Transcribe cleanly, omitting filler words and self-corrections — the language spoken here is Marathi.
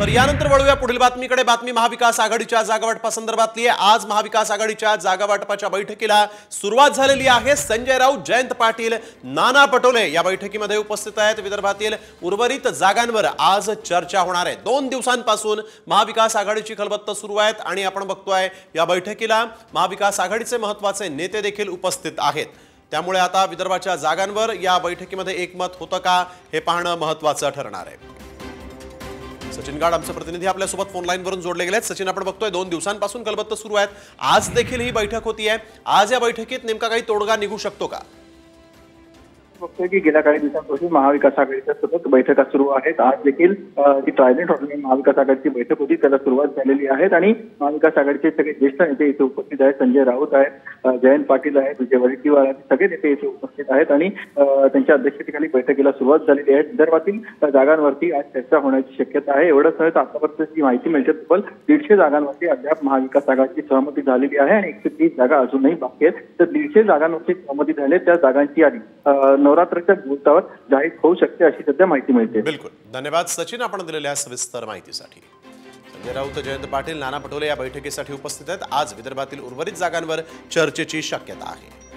तर यानंतर वळूया पुढील बातमीकडे। बातमी महाविकास आघाडीच्या जागावाटपा संदर्भातली आहे। आज महाविकास आघाडीच्या जागावाटपाच्या बैठकीला सुरुवात झालेली आहे। संजय राऊत, जयंत पाटील, नाना पटोले या बैठकीमध्ये उपस्थित आहेत। विदर्भातील उर्वरित जागांवर आज चर्चा होणार आहे। 2 दिवसांपासून महाविकास आघाडीची खलबत्त सुरू आहेत आणि आपण बघतोय या बैठकीला महाविकास आघाडीचे महत्त्वाचे नेते देखील उपस्थित आहेत। त्यामुळे आता विदर्भाच्या जागांवर या बैठकीमध्ये एकमत होतं का हे पाहणं महत्त्वाचं ठरणार आहे। सचिन गाड आमचे प्रतिनिधी आपल्या सोबत फोन लाईन वरून जोडले गेले आहेत। सचिन, आपण बघतोय 2 दिवसांपासून खलबत्त सुरू आहेत, आज देखील ही बैठक होती आहे। आज या बैठकीत नेमका काही तोडगा निघू शकतो का? बघतोय की गेल्या काही दिवसांपासून महाविकास आघाडीच्या सतत बैठका सुरू आहेत। आज देखील जी ट्रायडेंट हॉटेल महाविकास आघाडीची बैठक होती त्याला सुरुवात झालेली आहे आणि महाविकास आघाडीचे सगळे ज्येष्ठ नेते इथे उपस्थित आहेत। संजय राऊत आहेत, जयंत पाटील आहेत, विजय वडेट्टीवार आहेत, सगळे नेते इथे उपस्थित आहेत आणि त्यांच्या अध्यक्षतेखाली बैठकीला सुरुवात झालेली आहे। विदर्भातील जागांवरती आज चर्चा होण्याची शक्यता आहे। एवढंच नव्हे तर आतापर्यंत जी माहिती मिळते तब्बल 150 जागांवरती अद्याप महाविकास आघाडीची सहमती झालेली आहे आणि 130 जागा अजूनही बाकी आहेत। तर 150 जागांवरची सहमती झाली, त्या जागांची यादी नवरात्राच्या मुहूर्तावर जाहीर होऊ शकते अशी सध्या माहिती मिळते। बिलकुल, धन्यवाद सचिन आपण दिलेल्या सविस्तर माहितीसाठी। संजय राऊत, जयंत पाटील, नाना पटोले या बैठकीसाठी उपस्थित आहेत। आज विदर्भातील उर्वरित जागांवर चर्चेची शक्यता आहे।